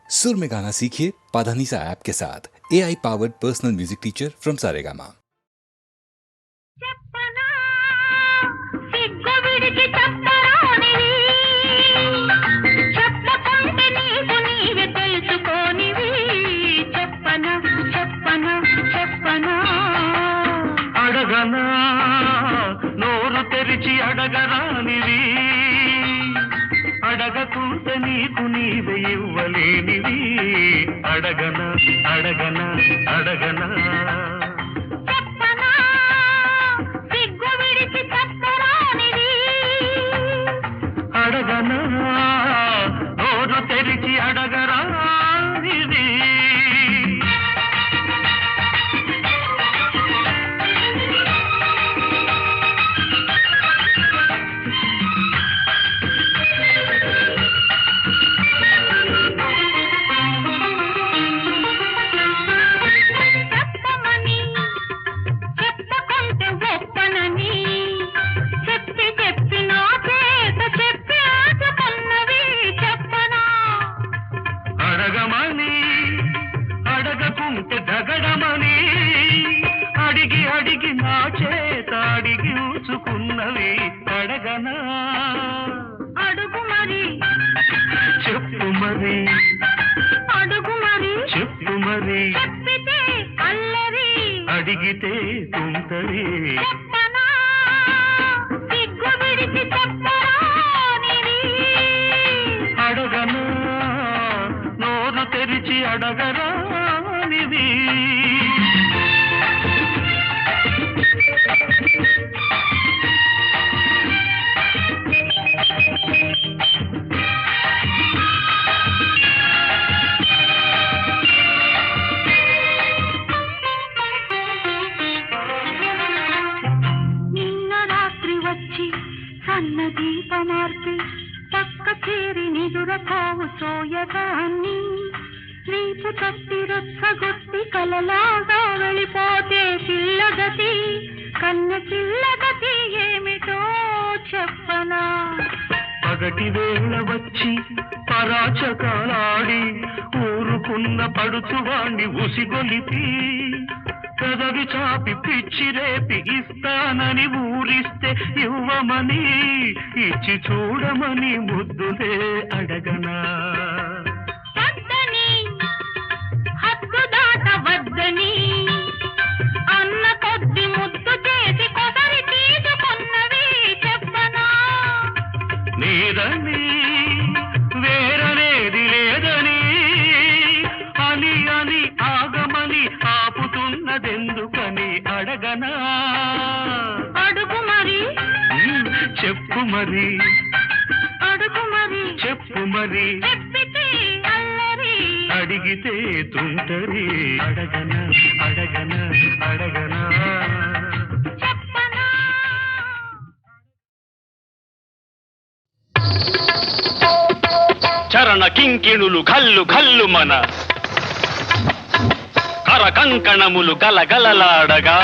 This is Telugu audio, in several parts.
सुर में गाना सीखिए पाधानीसा ऐप के साथ। AI powered personal music teacher from Saregama. అడగనా నోరు తెరిచి అడగరానివి, అడగకుంటే నీకు నీవే ఇవ్వలేనివి. అడగనా అడగనా అడగనా అడగనా నోరు తెరిచి అడగరానివి. అడగమని అడగకుంటే దగడమని అడిగి అడిగి నా చేత అడిగి ఉంచుకున్నవి. అడగనా అడుగు మరి చెప్పు మరి అడుగు మరి చెప్పు మరి చెప్పితే అల్లరి అడిగితే తుంటరి. చెప్పనా సిగ్గు విడిచి చెప్పరానివి. అడగనా నోరు తెరిచి అడగరానివి. నిన్న రాత్రి వచ్చి సన్న దీపమార్పి పక్క చేరి నిదురపోవు సోయగాన్ని నీపు తప్పి రొచ్చగొట్టి కలలాగా వెళ్ళిపోతే పిల్లగతి కన్న పిల్లగతి ఏమిటో చెప్పనా. పగటి వేళ వచ్చి పరాచకాలాడి ఊరుకున్న పడుచువాణ్ణి ఉసిగొలిపి పెదవి చాపి పిచ్చి రేపి ఇస్తానని ఊరిస్తే ఇవ్వమని ఇచ్చి చూడమని ముద్దులే అడగనా. వద్దని హద్దు దాటవద్దని అన్న కొద్ది ముద్దు చేసి కొసరి తీసుకున్నవి చెప్పనా. నీదని వేరనేది లేదని అని అని ఆగమని ఆపుతున్నదెందుకని. అడగనా అడుగు మరి చెప్పు మరి అడుగు మరి చెప్పు మరి చెప్పితే అల్లరి అడిగితే తుంటరి. అడగనా అడగనా అడగనా చెప్పనా. చరణ కింకిణులు ఘల్లు ఘల్లు మన కర కంకణములు గలగలలాడగా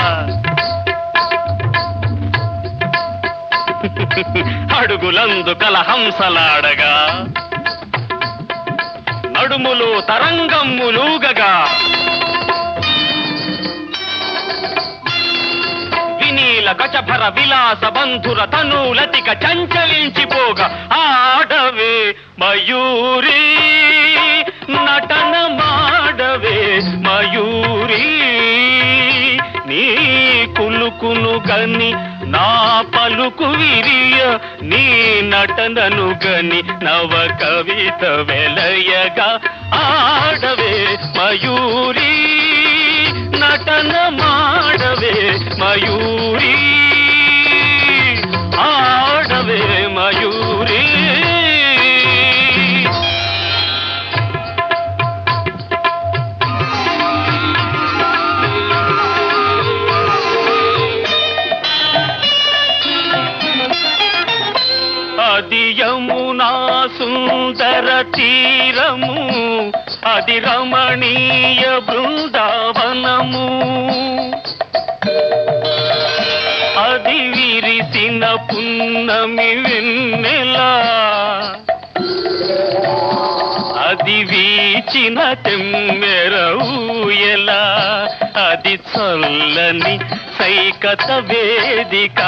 అడుగులందు కలహంసలాడగా నడుములు తరంగమ్ములూగగా వినీల గజభర విలాస బంధుర తనూలతిక చంచలించిపోగా ఆడవే మయూరి నటన మాడవే మయూరి నీ కులుకును గని నా పలుకు విరియ నీ నటనను గని నవ కవిత వెలయగా ఆడవే మయూరి నటన మాడవే మయూరి ఆడవే మయూరి. అది యమునా సుందర తీరము, అది రమణీయ బృందావనము, అది విరిసిన పున్నమి వెన్నెల, అది వీచిన తెమ్మెరూయలా, అది చల్లని సైకత వేదిక,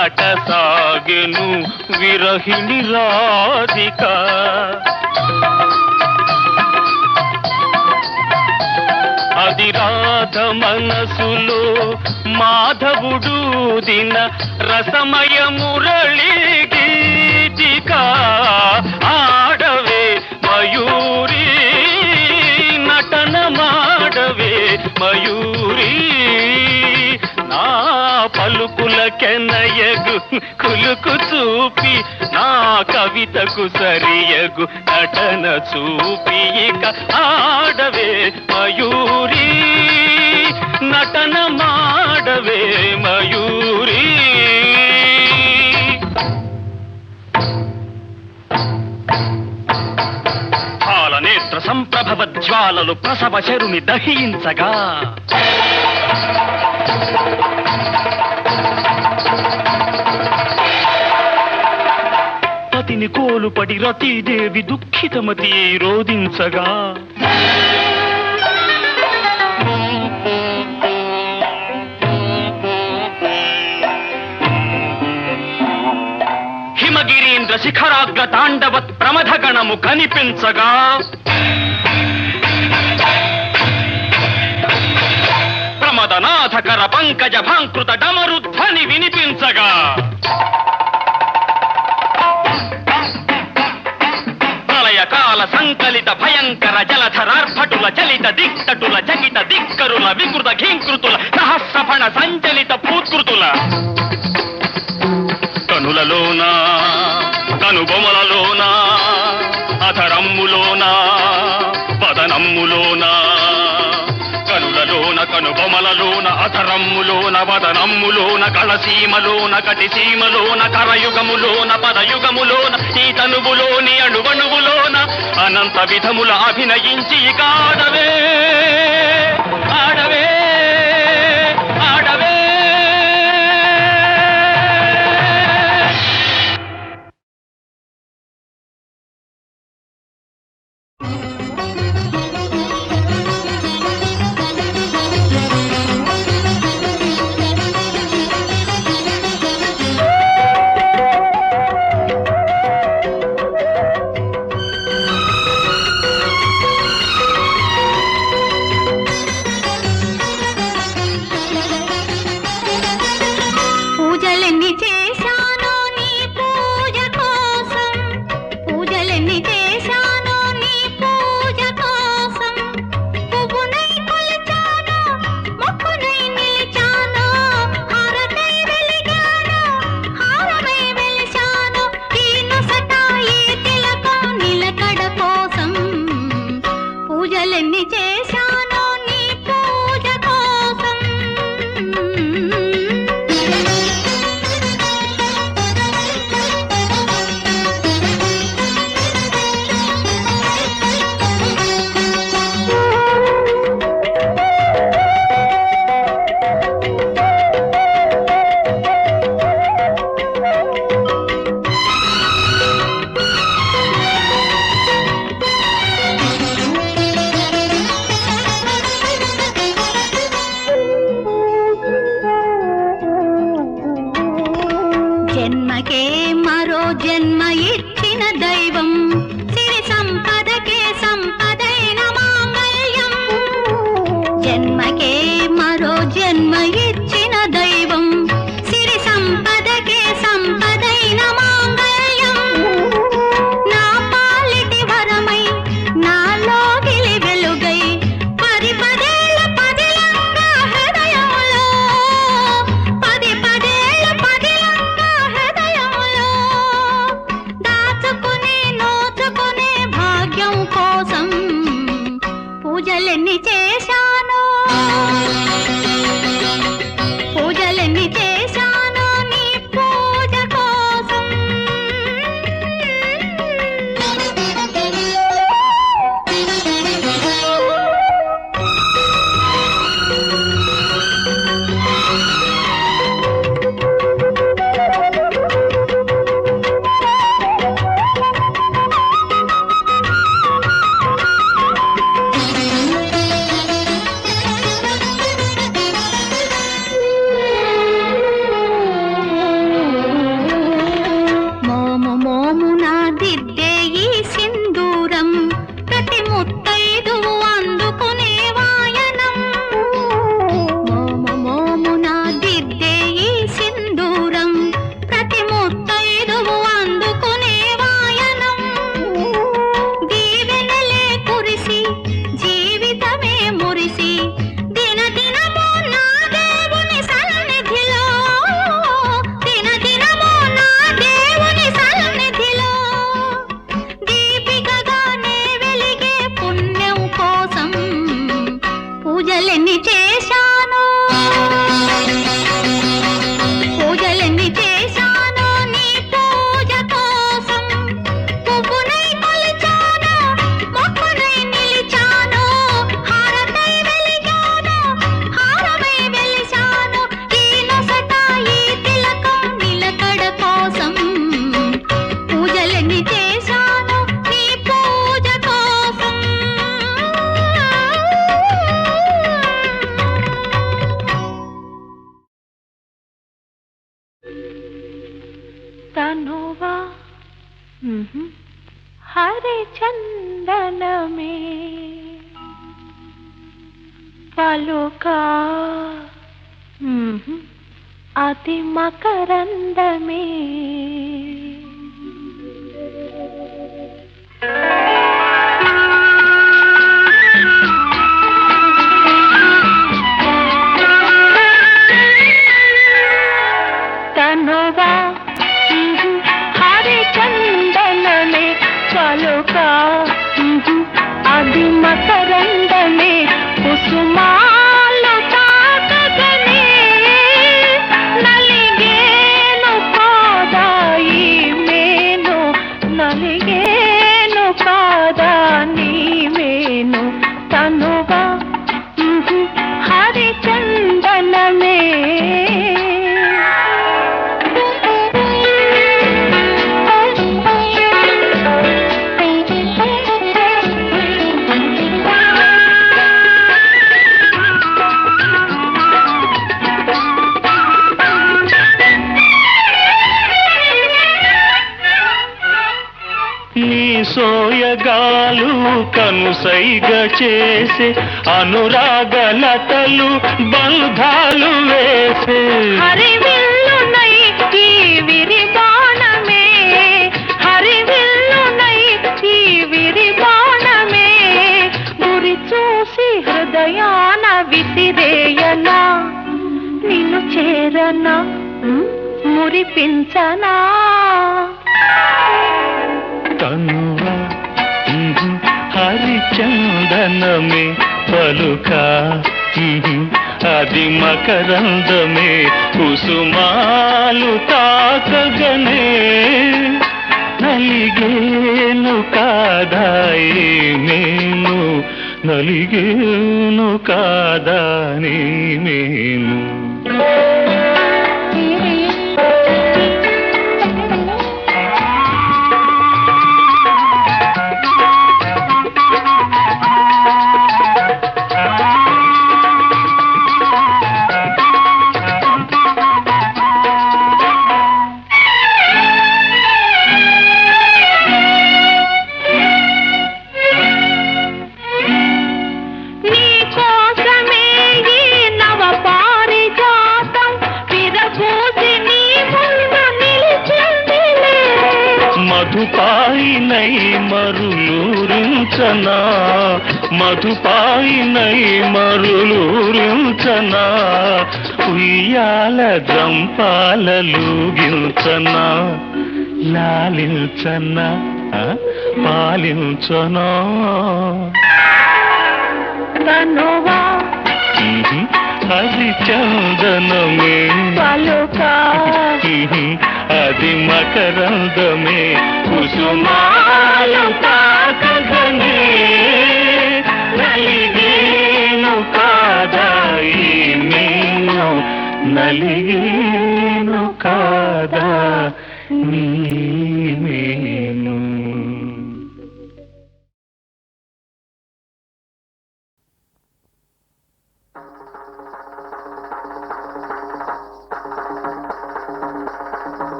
అట సాగెను విరహిణి రాధిక. అది రాధ మనసులో మాధవుడు దిన రసమయ మురళి గీతిక. ఆడవే మయూరి నటన మాడవే మయూరి, నా పలుకుల కెనయగు కులుకు చూపి, నా కవితకు సరియగు నటన చూపి, ఇక ఆడవే మయూరి నటన మాడవే మయూరి. పాలనేత్ర సంప్రభవ జ్వాలలు ప్రసవ శరుని దహించగా, పతిని కోలుపడి రతీదేవి దుఃఖితమతి రోదించగా, హిమగిరీంద్ర శిఖరాగ్ర తాండవత్ ప్రమథగణము కనిపించగా, ప్రమదనాథకర పంకజ భాంకృత డమరుధ్వని వినిపించగా, ప్రళయకాల సంకలిత భయంకర జలధరార్భటుల చలిత దిక్తటుల చకిత దిక్కరుల వికృత ఘీంకృతుల సహస్రఫణ సంచలిత పూత్కృతుల కనులలోన కనుబొమలలోన అధరమ్ములోన వదనమ్ములోన, కనులలోన కనుబొమలలోన అధరమ్ములోన వదనమ్ములోన, కళసీమలోన కటిసీమలోన, కరయుగములోన పదయుగములోన, ఈ తనువులోని అణువణువులోన అనంత విధముల అభినయించి ఇక ఆడవే ఆడవే ఆడవే. పూజలెన్ని చేశానో నీ పూజ కోసం, పూజలెన్ని చేశానో నీ పూజ కోసం, పువ్వునై కొలిచానో మొక్కునై నిలిచానో, హారతై వెలిగానో హారమై వెలిశానో, ఈ నొసట ఈ తిలకం నిలకడ కోసం, పూజలెన్ని చేశానో నీ పూజ కోసం. మకరందమే పలుకా అది మకరందమే తనువా హరిచందనమే పలుకా అది మకరందమే కుసుమాలు తాకగనే నలిగేను కాదాయి మేను నలిగేను కాదా నీ మేను తనువా హరిచందనమే సోయగాలు కనుసైగ చేసే అనురాగలతలు బంధాలు వేసే హరివిల్లునై ఈ విరిబాణమే హరివిల్లునై ఈ విరిబాణమే గురి చూసి హృదయాన విసిరేయనా నిన్ను చేరనా మురిపించనా తనువా హరిచందనమే పలుకా అది మకరందమే కుసుమాలు తాకగనే నలిగేను కాదాయి మేను నలిగేను కాదా నీ మేను మధుపాయినై మరులూరించనా మధుపాయినై మరులూరించనా ఉయ్యాల జంపాలూగించనా లాలించనా పాలించనా తనువా హరిచందనమే పలుకా అది మకరందమే కుసుమాలు తాకగనే నలిగేను కాదాయి మేను నలిగేను కాదా నీ మేను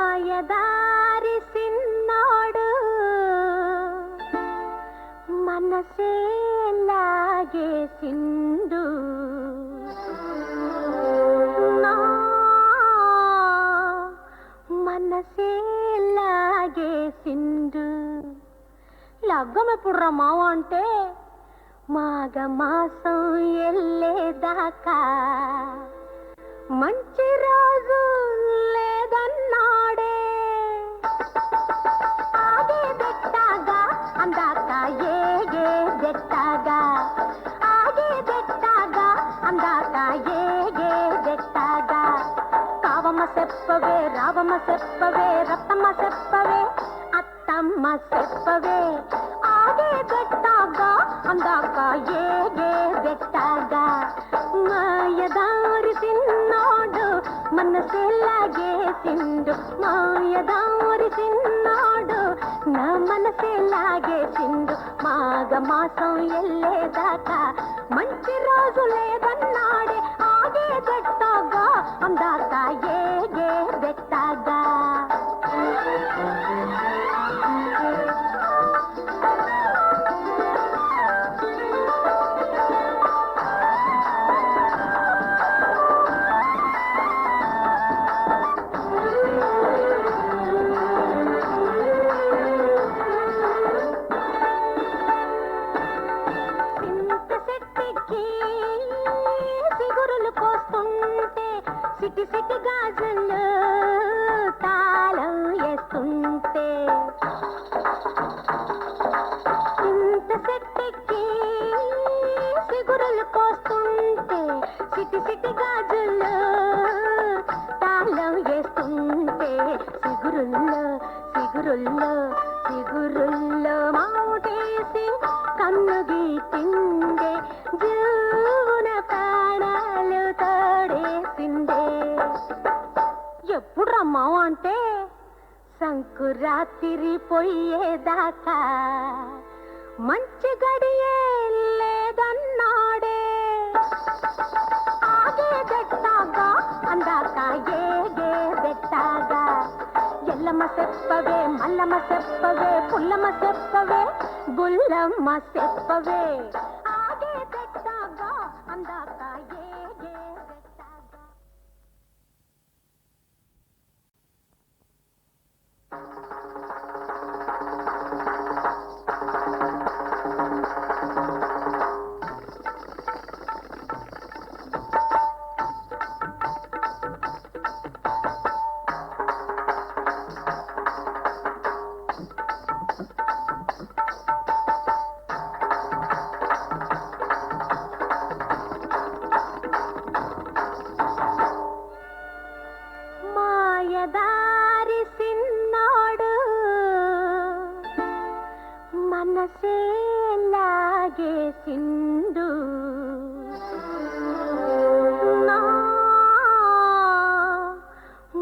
మాయదారి సిన్నోడు మనసే లాగేసిండు నా మనసే లాగేసిండు లగ్గం ఎప్పుడు రా మావ అంటే మాఘ మాసం ఎల్లేదాకా మంచి రోజు లేదన్నాడే ఆగే బెట్టాగా అందాక ఏగే బెట్టాగా ఆగే బెట్టాగా అందాక ఏగే బెట్టాగా కావమ్మ చెప్పవే రావమ్మ చెప్పవే రత్తమ్మ చెప్పవే అత్తమ్మ చెప్పవే ఆగే బెట్టాగా అందాక ఏగే బెట్టాగా మాయదారి తిన్నాడు మన మనసే లాగేసిండు మాయదారి చిన్నాడు నా మనసే లాగేసిండు మాఘ మాసం ఎల్లేదాకా మంచి రోజు లేదన్నాడే ఆగే గట్టాగా అందాక ఏగే బెట్టాగా సిటి సిటి గాజులు తాళం వేస్తుంటే ఇంత సెట్టికి సిగురులు కోస్తుంటే సిటి సిటి గాజులు తాళం వేస్తుంటే సిగురుల్లో సిగురుల్లో సిగురుల్లో మాటేసి కన్ను గీటిండే జీవన ప్రాణాలు తోడేసిందే ఎప్పుడు రమ్మావు అంటే సంకురాత్రి పోయేదాకా మంచి గడియే లేదన్నాడే ఆగే గట్టాగా అందాక ఏగే బెట్టాగా ఎల్లమ్మ చెప్పవే మల్లమ్మ చెప్పవే పుల్లమ్మ చెప్పవే బుల్లమ్మ చెప్పవే ఆగే గట్టాగా అందాక ఏగే బెట్టాగా మాయదారి సిన్నాడు మనసే లాగేసిండు నా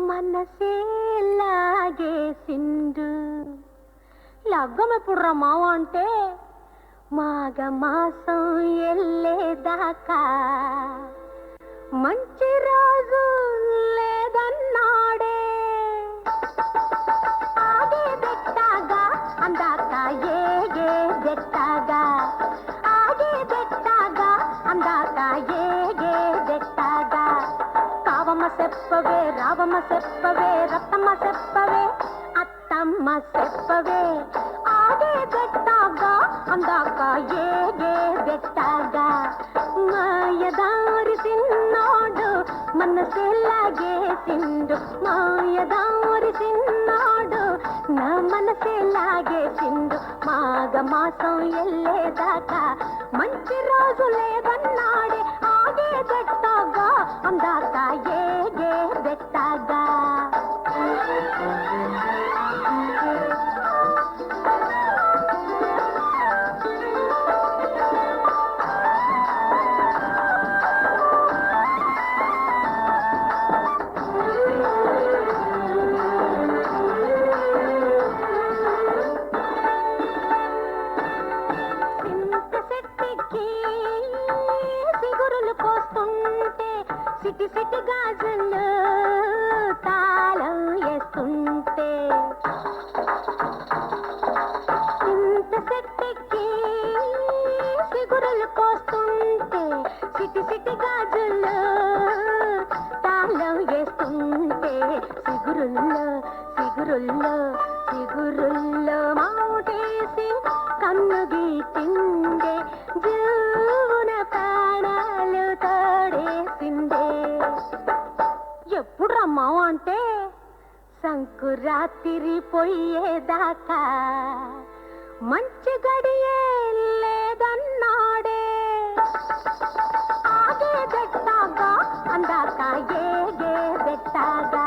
మనసే లాగేసిండు లగ్గం ఎప్పుడు రమ్మావు అంటే మాఘ మాసం ఎల్లేదాకా మంచి రోజు లేదన్నాడే ఆగే బెట్టాగా అందాక ఏగే బెట్టాగా ఆగే బెట్టాగా అందాక ఏగే బెట్టాగా కావమ్మ చెప్పవే రావమ్మ చెప్పవే రత్తమ్మ చెప్పవే అత్తమ్మ చెప్పవే ఆగే బెట్టాగా అందాక ఏగే బెట్టాగా మాయదారి సిన్నాడు మనసే లాగేసిండు మాయదారి సిన్నాడు నా మనసే లాగేసిండు మాఘ మాసం ఎల్లేదాకా మంచి రోజు లేదన్నాడే ఆగే బెట్టాగా అందాక ఏగే బెట్టాగా సిటి సిటి గాజులు తాళం వేస్తుంటే ఇంత సెట్టికి సిగురులు కోస్తుంటే సిటి సిటి గాజులు తాళం వేస్తుంటే సిగురుల్లో సిగురుల్లో సిగురుల్లో మాటేసి కన్ను గీటిండే జీవన ప్రాణాలు తోడేసిందే ఎప్పుడు రమ్మావు అంటే సంకురాత్రి పోయేదాకా మంచి గడియే లేదన్నాడే ఆగే గట్టాగా అందాక ఏగే బెట్టాగా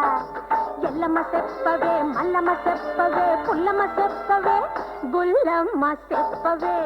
ఎల్లమ్మ చెప్పవే మల్లమ్మ చెప్పవే పుల్లమ్మ చెప్పవే బుల్లమ్మ చెప్పవే